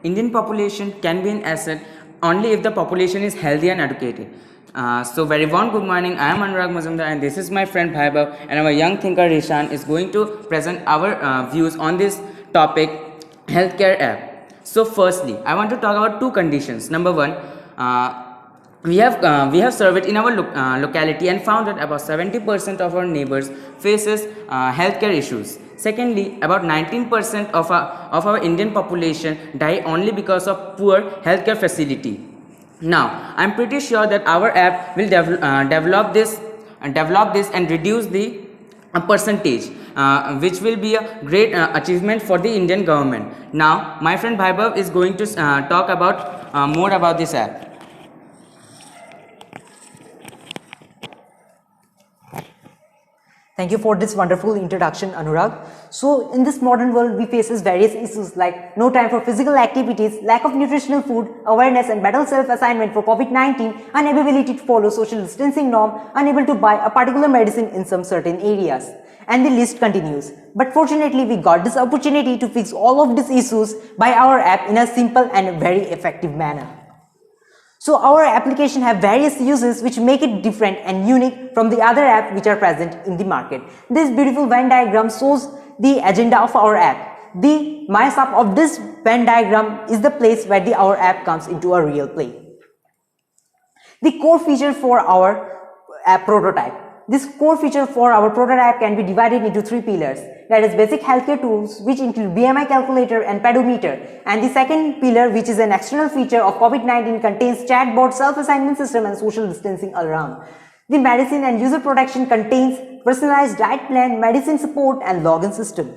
Indian population can be an asset only if the population is healthy and educated. So very warm good morning, I am Anurag Mazumdar and this is my friend Bhaibhav, and our young thinker Rishan is going to present our views on this topic, healthcare app. So firstly, I want to talk about two conditions. Number one, we have surveyed in our locality and found that about 70% of our neighbors faces healthcare issues. Secondly, about 19% of our Indian population die only because of poor healthcare facility. Now, I am pretty sure that our app will develop this and reduce the percentage, which will be a great achievement for the Indian government. Now, my friend Bhaibhav is going to talk about more about this app. Thank you for this wonderful introduction, Anurag. So, in this modern world, we faces various issues like no time for physical activities, lack of nutritional food, awareness and better self-assignment for COVID-19, inability to follow social distancing norm, unable to buy a particular medicine in some certain areas. And the list continues. But fortunately, we got this opportunity to fix all of these issues by our app in a simple and very effective manner. So our application have various uses which make it different and unique from the other apps which are present in the market. This beautiful Venn diagram shows the agenda of our app. The mashup of this Venn diagram is the place where our app comes into a real play. The core feature for our app prototype. This core feature for our prototype can be divided into three pillars. That is basic healthcare tools, which include BMI calculator and pedometer. And the second pillar, which is an external feature of COVID-19, contains chatbot, self-assignment system and social distancing alarm. The medicine and user protection contains personalized diet plan, medicine support and login system.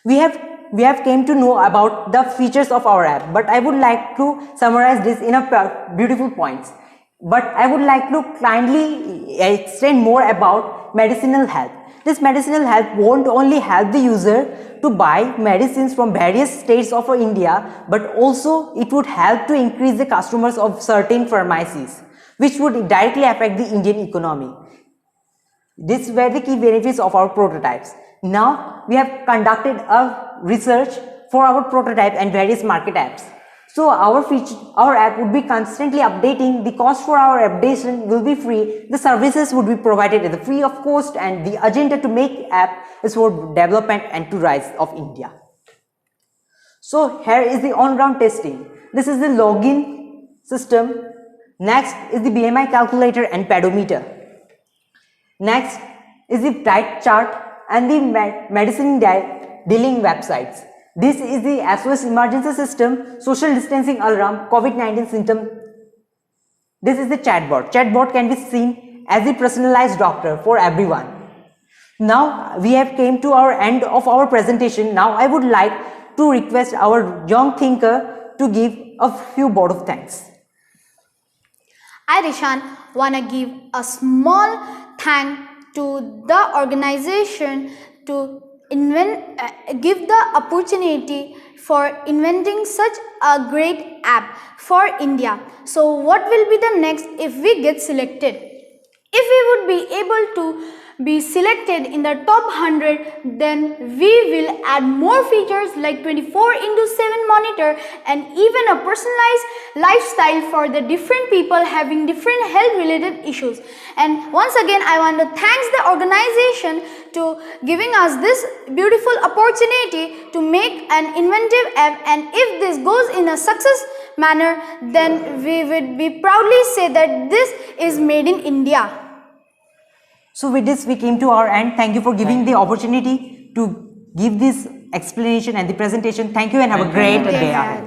We have came to know about the features of our app, but I would like to summarize this in a beautiful points. But I would like to kindly explain more about medicinal help. This medicinal help won't only help the user to buy medicines from various states of India, but also it would help to increase the customers of certain pharmacies, which would directly affect the Indian economy. These were the key benefits of our prototypes. Now we have conducted a research for our prototype and various market apps. So our app would be constantly updating, the cost for our updation will be free, the services would be provided at the free of cost, and the agenda to make app is for development and to rise of India. So here is the on-ground testing. This is the login system. Next is the BMI calculator and pedometer. Next is the diet chart and the medicine dealing websites. This is the SOS emergency system, social distancing alarm, COVID-19 symptom. This is the chatbot. Chatbot can be seen as a personalized doctor for everyone. Now we have came to our end of our presentation. Now I would like to request our young thinker to give a few word of thanks. I, Rishan, want to give a small thank to the organization to give the opportunity for inventing such a great app for India. So what will be the next if we get selected? If we would be able to be selected in the top 100, then we will add more features like 24/7 monitor and even a personalized lifestyle for the different people having different health related issues. And once again, I want to thank the organization to giving us this beautiful opportunity to make an inventive app, and if this goes in a success manner, then we would be proudly say that this is made in India. So with this we came to our end. Thank you for giving the opportunity to give this explanation and the presentation. Thank you and have a great day ahead.